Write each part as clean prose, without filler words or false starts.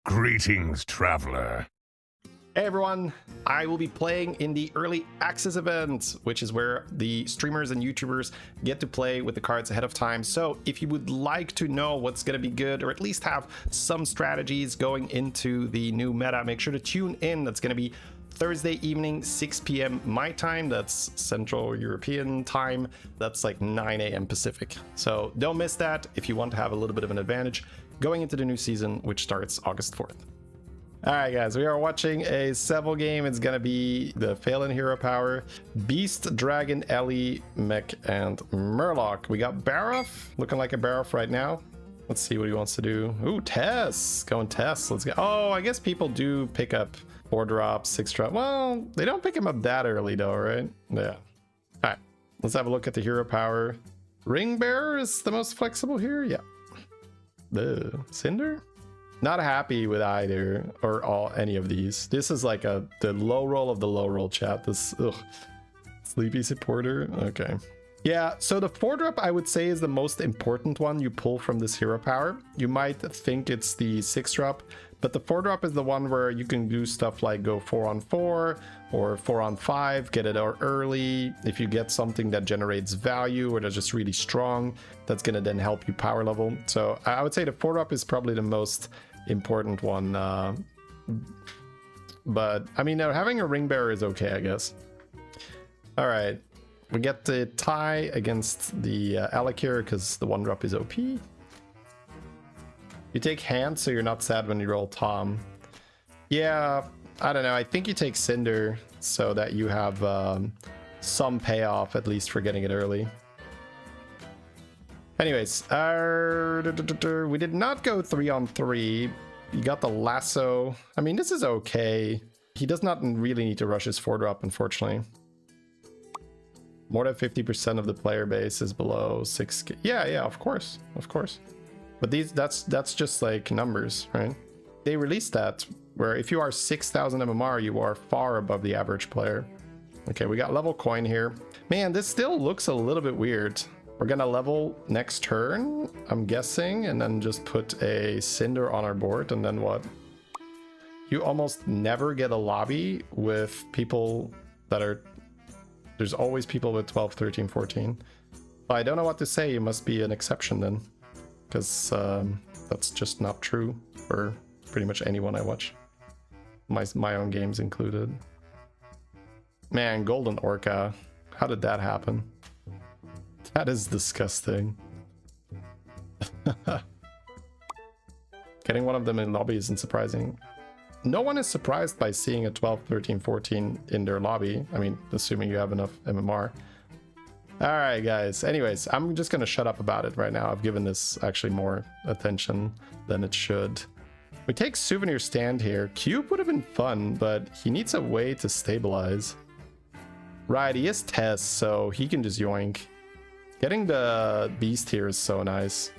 Greetings, traveler. Hey everyone, I will be playing in the early access event, which is where the streamers and YouTubers get to play with the cards ahead of time. So if you would like to know what's going to be good, or at least have some strategies going into the new meta, make sure to tune in. That's going to be Thursday evening, 6 p.m. my time. That's Central European time. That's like 9 a.m. Pacific. So don't miss that if you want to have a little bit of an advantage going into the new season, which starts August 4th. All right, guys, we are watching a Sevel game. It's going to be the Phelan Hero Power, Beast, Dragon, Ellie, Mech, and Murloc. We got Baroff, looking like a Baroff right now. Let's see what he wants to do. Ooh, Tess, going Tess. Let's go. Oh, I guess people do pick up 4-drop, 6-drop. Well, they don't pick him up that early though, right? Yeah. All right, let's have a look at the Hero Power. Ring Bearer is the most flexible here. Yeah. Cinder? Not happy with either or any of these. This is like the low roll of the low roll, chat. This Sleepy Supporter. Okay. Yeah, so the 4-drop I would say is the most important one you pull from this hero power. You might think it's the 6-drop, but the 4-drop is the one where you can do stuff like go 4-on-4 or 4-on-5, get it out early. If you get something that generates value or that's just really strong, that's gonna then help you power level. So I would say the 4-drop is probably the most important one. But I mean, having a ring bearer is okay, I guess. All right. We get the tie against the Alec here because the 1-drop is OP. You take hand so you're not sad when you roll Tom. Yeah, I don't know. I think you take Cinder so that you have some payoff at least for getting it early. Anyways, we did not go 3-on-3. You got the lasso. I mean, this is okay. He does not really need to rush his 4-drop, unfortunately. More than 50% of the player base is below 6K. Yeah, of course. But that's just like numbers, right? They released that where if you are 6,000 MMR, you are far above the average player. Okay, we got level coin here. Man, this still looks a little bit weird. We're gonna level next turn, I'm guessing, and then just put a Cinder on our board, and then what? You almost never get a lobby with people that are... There's always people with 12, 13, 14. But I don't know what to say. You must be an exception then. Because that's just not true for pretty much anyone I watch. My own games included. Man, Golden Orca. How did that happen? That is disgusting. Getting one of them in lobby isn't surprising. No one is surprised by seeing a 12, 13, 14 in their lobby. I mean, assuming you have enough MMR. All right, guys. Anyways, I'm just going to shut up about it right now. I've given this actually more attention than it should. We take Souvenir Stand here. Cube would have been fun, but he needs a way to stabilize. Right, he is Tess, so he can just yoink. Getting the Beast here is so nice.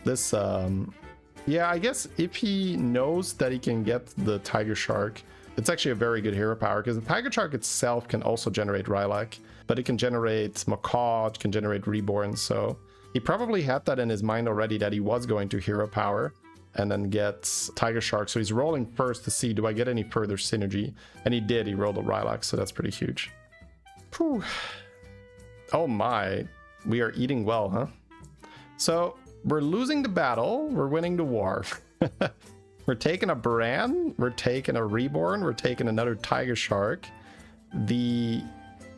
This, yeah, I guess if he knows that he can get the Tiger Shark, it's actually a very good hero power because the Tiger Shark itself can also generate Rylak, but it can generate Macaw, it can generate Reborn. So he probably had that in his mind already that he was going to hero power and then get Tiger Shark. So he's rolling first to see, do I get any further synergy? And he did, he rolled a Rylak, so that's pretty huge. Whew. Oh my, we are eating well, huh? So we're losing the battle, we're winning the war. We're taking a Brann, we're taking a Reborn, we're taking another Tiger Shark. The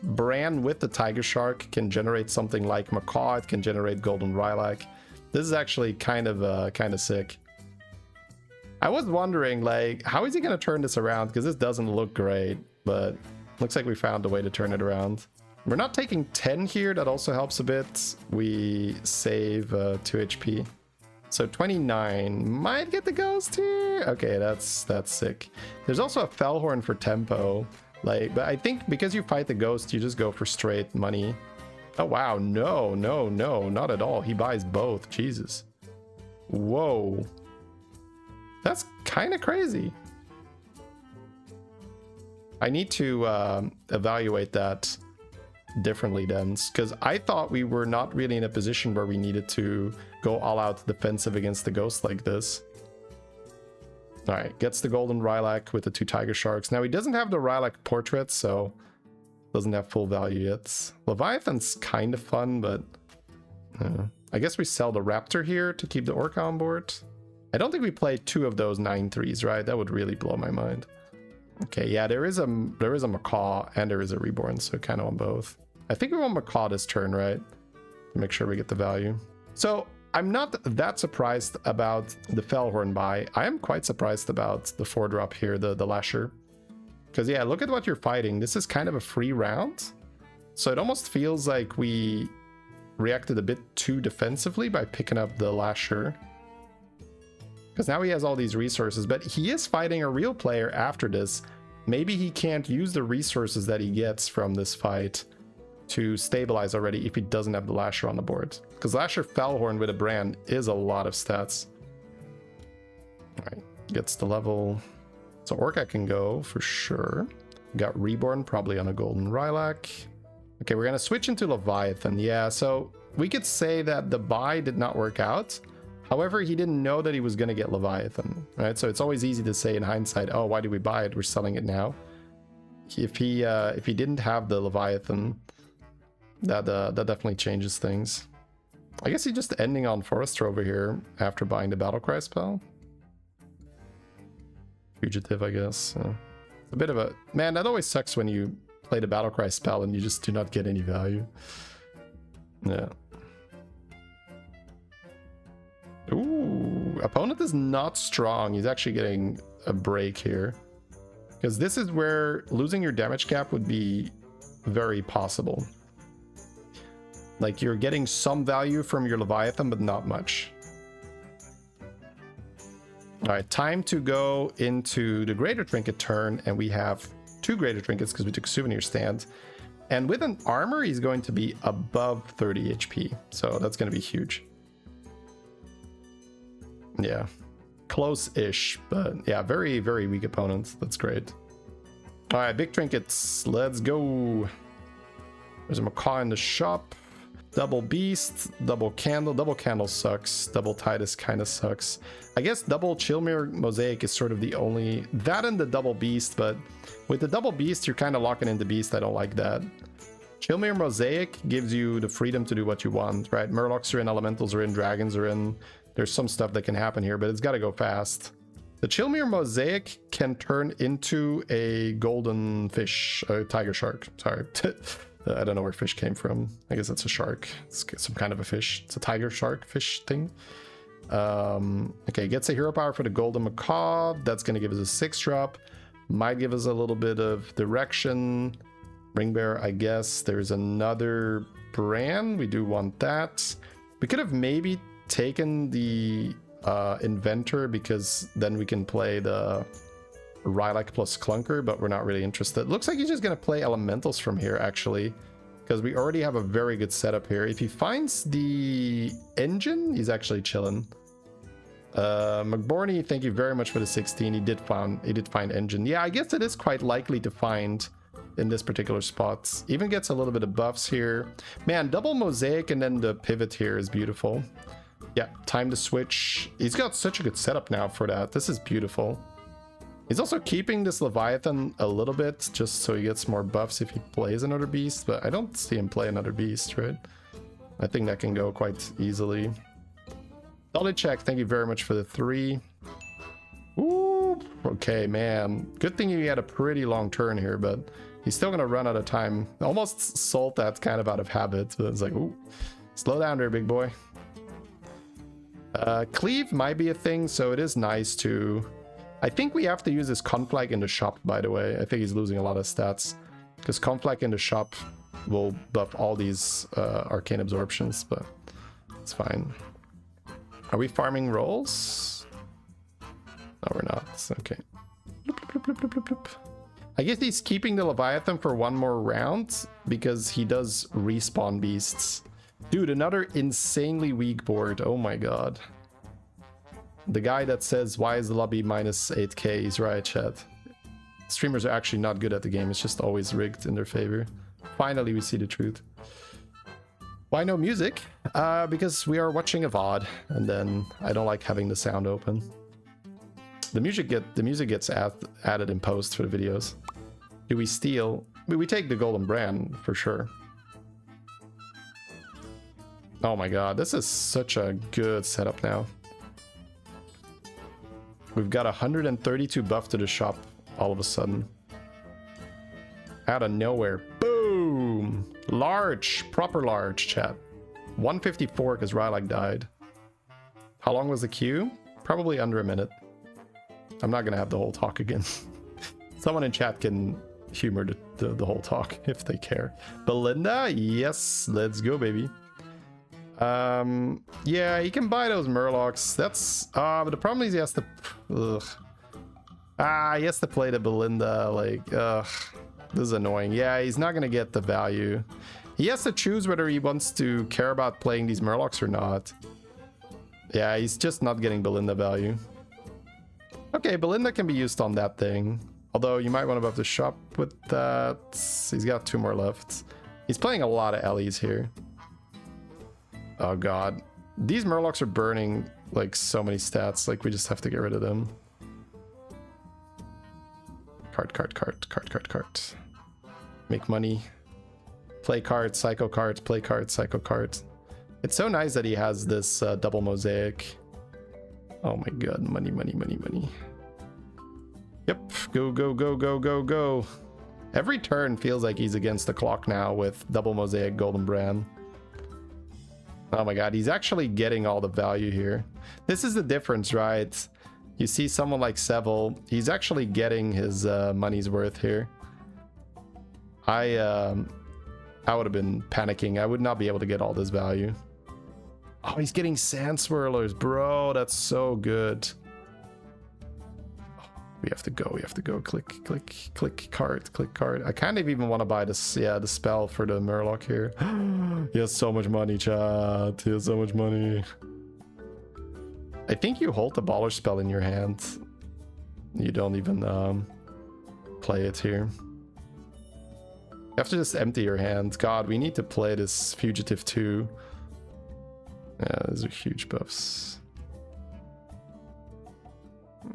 Brann with the Tiger Shark can generate something like Macaw, it can generate Golden Rylak. This is actually kind of sick. I was wondering, like, how is he gonna turn this around? Because this doesn't look great, but looks like we found a way to turn it around. We're not taking 10 here, that also helps a bit. We save 2 HP. So 29 might get the ghost here. Okay, that's sick. There's also a Fellhorn for tempo. Like, but I think because you fight the ghost, you just go for straight money. Oh wow, no, not at all. He buys both, Jesus. Whoa. That's kind of crazy. I need to evaluate that differently then, because I thought we were not really in a position where we needed to go all out defensive against the ghost like this. All right, gets the golden Rylak with the 2 tiger sharks. Now he doesn't have the Rylak portrait, so doesn't have full value yet. Leviathan's kind of fun, but I guess we sell the raptor here to keep the orca on board. I don't think we play 2 of those 9/3s, right? That would really blow my mind. Okay, yeah, there is a macaw and there is a reborn, so kind of on both. I think we want macaw this turn, right? To make sure we get the value. So I'm not that surprised about the Fellhorn buy. I am quite surprised about the 4-drop here, the Lasher. Because yeah, look at what you're fighting. This is kind of a free round. So it almost feels like we reacted a bit too defensively by picking up the Lasher. Because now he has all these resources, but he is fighting a real player after this. Maybe he can't use the resources that he gets from this fight to stabilize already if he doesn't have the Lasher on the board. Because Lasher Fellhorn with a Brann is a lot of stats. Alright, gets the level. So Orca can go for sure. Got Reborn probably on a golden Rylak. Okay, we're gonna switch into Leviathan. Yeah, so we could say that the buy did not work out. However, he didn't know that he was going to get Leviathan, right? So it's always easy to say in hindsight, oh, why did we buy it? We're selling it now. If he didn't have the Leviathan, that definitely changes things. I guess he's just ending on Forester over here after buying the Battlecry spell. Fugitive, I guess. It's a bit of a... Man, that always sucks when you play the Battlecry spell and you just do not get any value. Yeah. Ooh, opponent is not strong. He's actually getting a break here. Because this is where losing your damage cap would be very possible. Like, you're getting some value from your Leviathan, but not much. Alright, time to go into the Greater Trinket turn, and we have 2 Greater Trinkets because we took Souvenir Stand. And with an armor, he's going to be above 30 HP. So that's going to be huge. Yeah, close-ish, but yeah, very, very weak opponents. That's great. All right, big trinkets. Let's go. There's a macaw in the shop. Double beast, double candle. Double candle sucks. Double Titus kind of sucks. I guess double Chillmere Mosaic is sort of the only... That and the double beast, but with the double beast, you're kind of locking in the beast. I don't like that. Chillmere Mosaic gives you the freedom to do what you want, right? Murlocs are in, Elementals are in, Dragons are in. There's some stuff that can happen here, but it's got to go fast. The Chillmere Mosaic can turn into a golden fish, a tiger shark. Sorry. I don't know where fish came from. I guess it's a shark. It's some kind of a fish. It's a tiger shark fish thing. Okay, gets a hero power for the golden macaw. That's going to give us a 6-drop. Might give us a little bit of direction. Ring bearer, I guess. There's another Brann. We do want that. We could have maybe taken the inventor because then we can play the Rylak plus Clunker, but we're not really interested. Looks like he's just gonna play elementals from here actually, because we already have a very good setup here. If he finds the engine, he's actually chilling. McBorney, thank you very much for the 16. He did find engine. Yeah, I guess it is quite likely to find in this particular spot. Even gets a little bit of buffs here. Man, double Mosaic and then the pivot here is beautiful. Yeah, time to switch. He's got such a good setup now for that. This is beautiful. He's also keeping this Leviathan a little bit just so he gets more buffs if he plays another beast, but I don't see him play another beast, right? I think that can go quite easily. Solid check, thank you very much for the 3. Ooh, okay, man. Good thing he had a pretty long turn here, but he's still gonna run out of time. Almost sold that kind of out of habit, but it's like, ooh, slow down there, big boy. Cleave might be a thing, so it is nice to... I think we have to use this Conflag in the shop, by the way. I think he's losing a lot of stats, because Conflag in the shop will buff all these arcane absorptions, but it's fine. Are we farming rolls? No, we're not. Okay. I guess he's keeping the Leviathan for one more round, because he does respawn beasts. Dude, another insanely weak board. Oh my god. The guy that says, why is the lobby minus 8k? He's right, chat. Streamers are actually not good at the game. It's just always rigged in their favor. Finally, we see the truth. Why no music? Because we are watching a VOD, and then I don't like having the sound open. The music gets added in post for the videos. Do we steal? We take the golden Brann for sure. Oh my god, this is such a good setup now. We've got 132 buff to the shop all of a sudden. Out of nowhere. Boom! Large, proper large, chat. 154 because Rarran died. How long was the queue? Probably under a minute. I'm not gonna have the whole talk again. Someone in chat can humor the whole talk if they care. Belinda? Yes, let's go, baby. Yeah, he can buy those Murlocs. That's but the problem is he has to he has to play the Belinda, like this is annoying. Yeah, he's not gonna get the value. He has to choose whether he wants to care about playing these Murlocs or not. Yeah, he's just not getting Belinda value. Okay, Belinda can be used on that thing. Although you might want to buff the shop with that. He's got 2 more left. He's playing a lot of Ellies here. Oh god. These Murlocs are burning like so many stats, like we just have to get rid of them. Cart. Make money. Play cards, psycho cards, play cards, psycho cards. It's so nice that he has this double mosaic. Oh my god, money. Yep, go. Every turn feels like he's against the clock now with double mosaic golden Brann. Oh my god, he's actually getting all the value here. This is the difference, right? You see someone like Sevel, he's actually getting his money's worth here. I would have been panicking. I would not be able to get all this value. Oh, he's getting sand swirlers, bro. That's so good. We have to go. Click card. I kind of even want to buy this, yeah, the spell for the Murloc here. He has so much money, chat. He has so much money. I think you hold the baller spell in your hand. You don't even play it here. You have to just empty your hand. God, we need to play this Fugitive too. Yeah, those are huge buffs.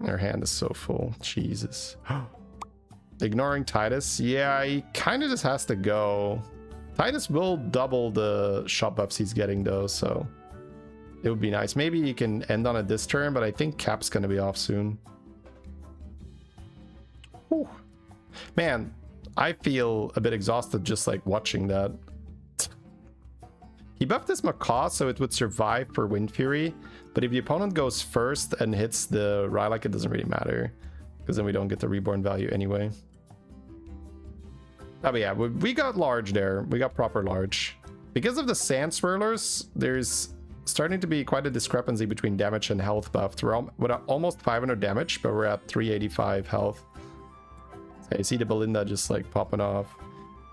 Our hand is so full. Jesus. Ignoring Titus. Yeah, he kind of just has to go. Titus will double the shop buffs he's getting though, so it would be nice. Maybe he can end on it this turn, but I think Cap's gonna be off soon. Whew. Man, I feel a bit exhausted just like watching that. He buffed this Macaw so it would survive for Wind Fury, but if the opponent goes first and hits the Rarran, it doesn't really matter, because then we don't get the reborn value anyway. Oh, but yeah, we got large there. We got proper large. Because of the Sand Swirlers, there's starting to be quite a discrepancy between damage and health buffed. We're at almost 500 damage, but we're at 385 health. So you see the Belinda just like popping off.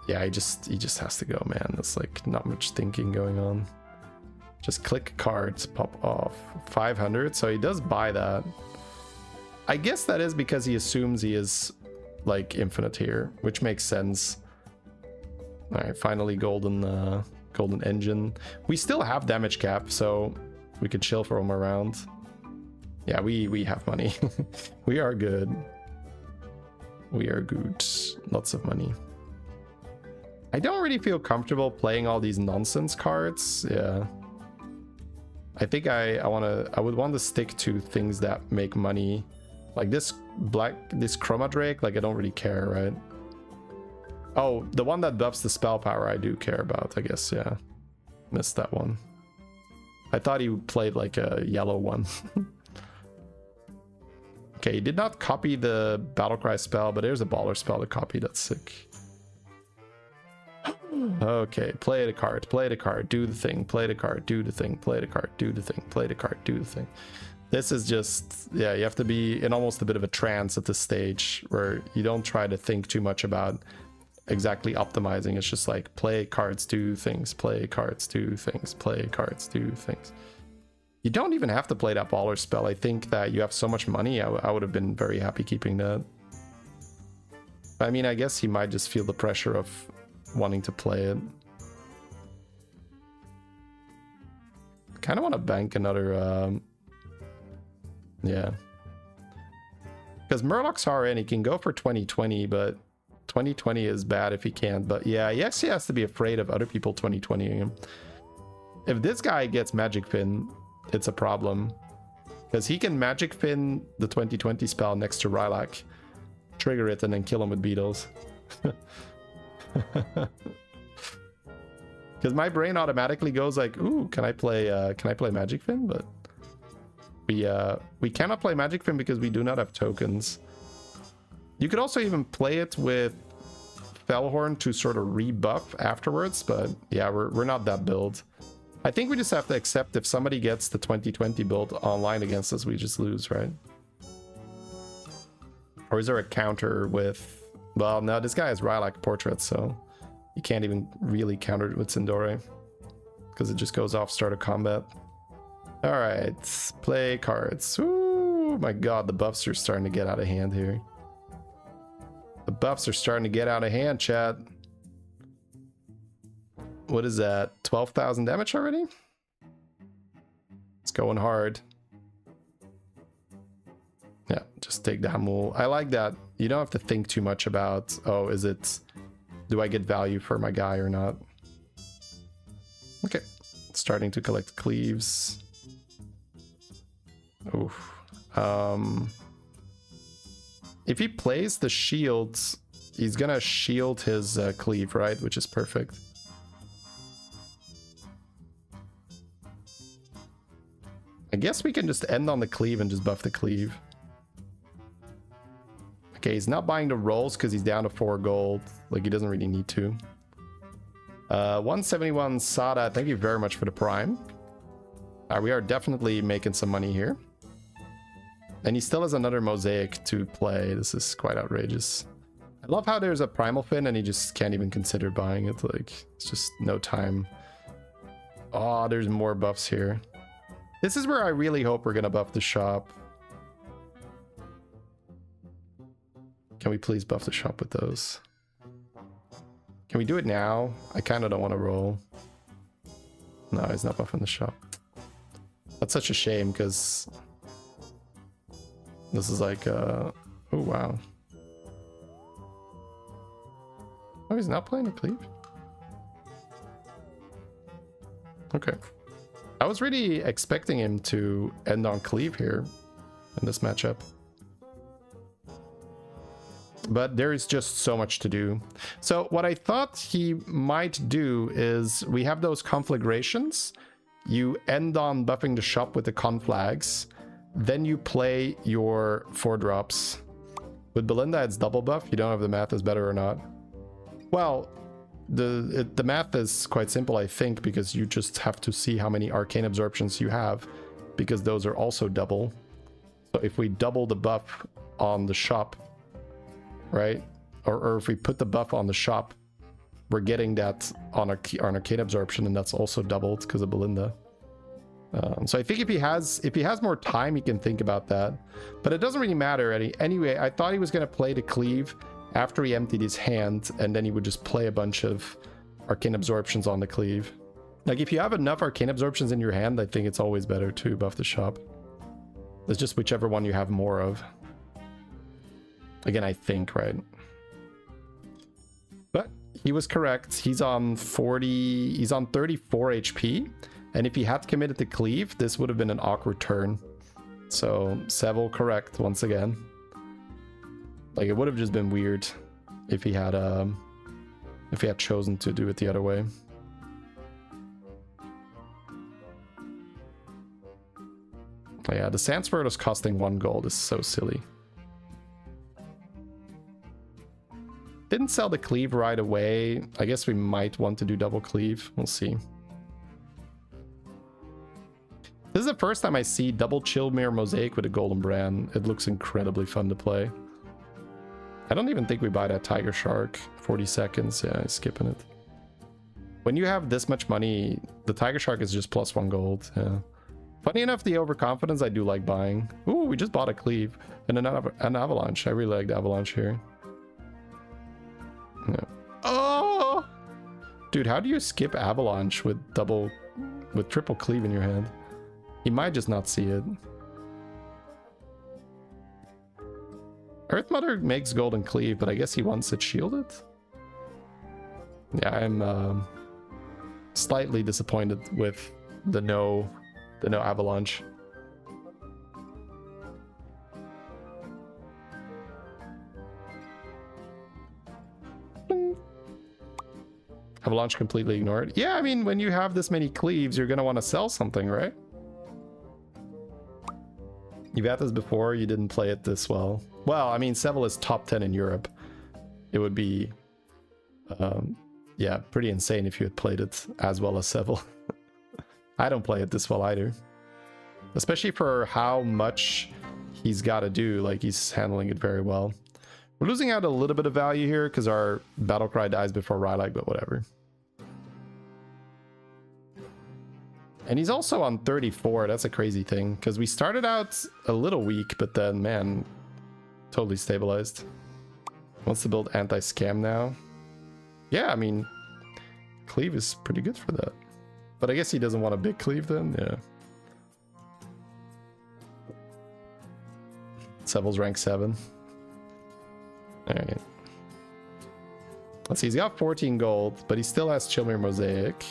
Yeah, he just has to go, man. There's like not much thinking going on. Just click cards, pop off. 500, so he does buy that. I guess that is because he assumes he is like infinite here, which makes sense. All right, finally golden engine. We still have damage cap, so we could chill for one more round. Yeah, we have money. We are good. We are good. Lots of money. I don't really feel comfortable playing all these nonsense cards. Yeah. I think I would want to stick to things that make money. Like this Chroma Drake, like I don't really care, right? Oh, the one that buffs the spell power I do care about, I guess, yeah. Missed that one. I thought he played like a yellow one. Okay, he did not copy the Battlecry spell, but there's a baller spell to copy. That's sick. Okay, play the card, do the thing, play the card, do the thing, play the card, do the thing, play the card, do the thing. This is just, yeah, you have to be in almost a bit of a trance at this stage where you don't try to think too much about exactly optimizing. It's just like play cards, do things, play cards, do things, play cards, do things. You don't even have to play that baller spell. I think that you have so much money, I would have been very happy keeping that. I mean, I guess he might just feel the pressure of wanting to play it. Kind of want to bank another yeah. Because Murloc's RN, he can go for 2020, but 2020 is bad if he can't. But yeah, he actually has to be afraid of other people 2020ing him. If this guy gets Magic Fin, it's a problem. Because he can Magic Fin the 2020 spell next to Rylak, trigger it, and then kill him with beetles. Because my brain automatically goes like, ooh, can I play Magic Fin? But we cannot play Magic Fin because we do not have tokens. You could also even play it with Fellhorn to sort of rebuff afterwards, but yeah, we're not that build. I think we just have to accept if somebody gets the 2020 build online against us, we just lose, right? Or is there a counter with... Well, no, this guy has Rylak portraits, so you can't even really counter it with Sindore because it just goes off start of combat. All right, play cards. Ooh, my god, the buffs are starting to get out of hand here. The buffs are starting to get out of hand, chat. What is that? 12,000 damage already? It's going hard. Yeah, just take the Hamul. I like that. You don't have to think too much about, oh, is it... Do I get value for my guy or not? Okay. Starting to collect cleaves. Oof. If he plays the shields, he's gonna shield his cleave, right? Which is perfect. I guess we can just end on the cleave and just buff the cleave. Okay, he's not buying the rolls because he's down to 4 gold. Like, he doesn't really need to. 171 Sada, thank you very much for the prime. We are definitely making some money here. And he still has another mosaic to play. This is quite outrageous. I love how there's a primal fin and he just can't even consider buying it. Like, it's just no time. Oh, there's more buffs here. This is where I really hope we're gonna buff the shop. Can we please buff the shop with those? Can we do it now? I kind of don't want to roll. No, he's not buffing the shop. That's such a shame because this is like, oh wow. Oh, he's not playing a cleave? Okay. I was really expecting him to end on cleave here in this matchup. But there is just so much to do. So what I thought he might do is we have those conflagrations. You end on buffing the shop with the conflags. Then you play your 4-drops. With Belinda, it's double buff. You don't know if the math is better or not. Well, the math is quite simple, I think, because you just have to see how many arcane absorptions you have, because those are also double. So if we double the buff on the shop, right? Or if we put the buff on the shop, we're getting that on arcane absorption, and that's also doubled because of Belinda. So I think if he has more time, he can think about that. But it doesn't really matter. Anyway, I thought he was going to play the cleave after he emptied his hand, and then he would just play a bunch of arcane absorptions on the cleave. Like, if you have enough arcane absorptions in your hand, I think it's always better to buff the shop. It's just whichever one you have more of. Again, I think, right? But he was correct. He's on 34 HP. And if he had committed to cleave, this would have been an awkward turn. So, Sevel correct once again. Like, it would have just been weird if he had chosen to do it the other way. But yeah, the Sandsword costing 1 gold is so silly. Didn't sell the cleave right away. I guess we might want to do double cleave. We'll see. This is the first time I see double Chillmere Mosaic with a golden Brann. It looks incredibly fun to play. I don't even think we buy that Tiger Shark. 40 seconds. Yeah, I'm skipping it. When you have this much money, the Tiger Shark is just +1 gold. Yeah. Funny enough, the overconfidence I do like buying. Ooh, we just bought a cleave and an avalanche. I really like the avalanche here. Yeah. Oh! Dude, how do you skip avalanche with triple cleave in your hand? He might just not see it. Earth Mother makes Golden Cleave, but I guess he wants it shielded. Yeah, I'm slightly disappointed with the no Avalanche. Avalanche completely ignored. Yeah, I mean, when you have this many cleaves, you're gonna want to sell something, right? You've had this before, you didn't play it this well. Well, I mean, Sevel is top 10 in Europe. It would be, yeah, pretty insane if you had played it as well as Sevel. I don't play it this well either. Especially for how much he's got to do, like he's handling it very well. We're losing out a little bit of value here because our Battlecry dies before Rylak, but whatever. And he's also on 34. That's a crazy thing because we started out a little weak, but then, man, totally stabilized. Wants to build anti-scam now. Yeah, I mean, cleave is pretty good for that. But I guess he doesn't want a big cleave then. Yeah. Sevel's rank 7. Alright. Let's see, he's got 14 gold, but he still has Chillmere Mosaic.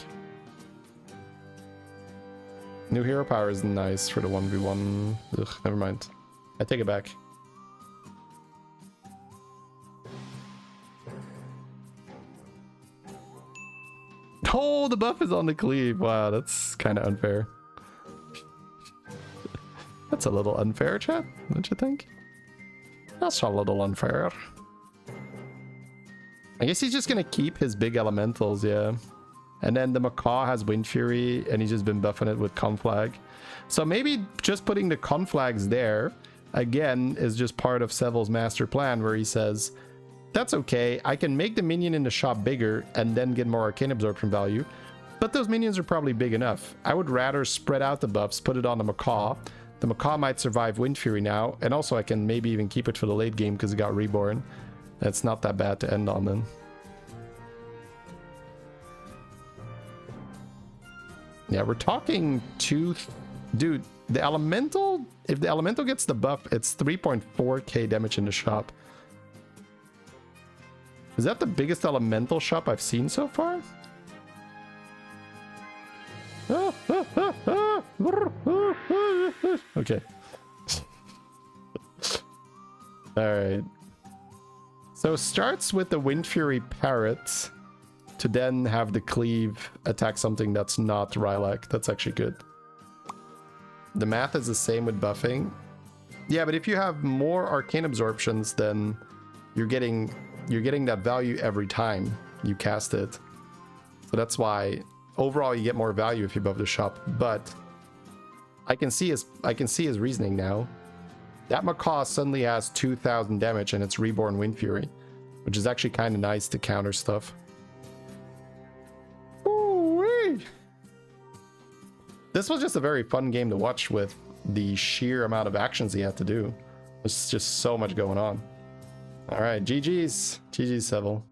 New hero power is nice for the 1v1. Ugh, never mind. I take it back. Oh, the buff is on the cleave. Wow, that's kind of unfair. That's a little unfair, chat, don't you think? That's a little unfair. I guess he's just gonna keep his big elementals, yeah. And then the Macaw has Wind Fury, and he's just been buffing it with Conflag. So maybe just putting the Conflags there, again, is just part of Sevel's master plan, where he says, that's okay, I can make the minion in the shop bigger, and then get more Arcane Absorption value, but those minions are probably big enough. I would rather spread out the buffs, put it on the Macaw. The Macaw might survive Wind Fury now, and also I can maybe even keep it for the late game, because it got Reborn. That's not that bad to end on then. Yeah, we're talking dude, the elemental, if the elemental gets the buff, it's 3.4k damage in the shop. Is that the biggest elemental shop I've seen so far? Okay. Alright. So it starts with the Wind Fury Parrot to then have the cleave attack something that's not Rylak. That's actually good. The math is the same with buffing. Yeah, but if you have more Arcane Absorptions, then you're getting that value every time you cast it. So that's why overall you get more value if you buff the shop. But I can see his reasoning now. That Macaw suddenly has 2,000 damage and it's Reborn Wind Fury, which is actually kind of nice to counter stuff. Ooh-wee. This was just a very fun game to watch with the sheer amount of actions he had to do. There's just so much going on. All right, GG's. GG's, Sevel.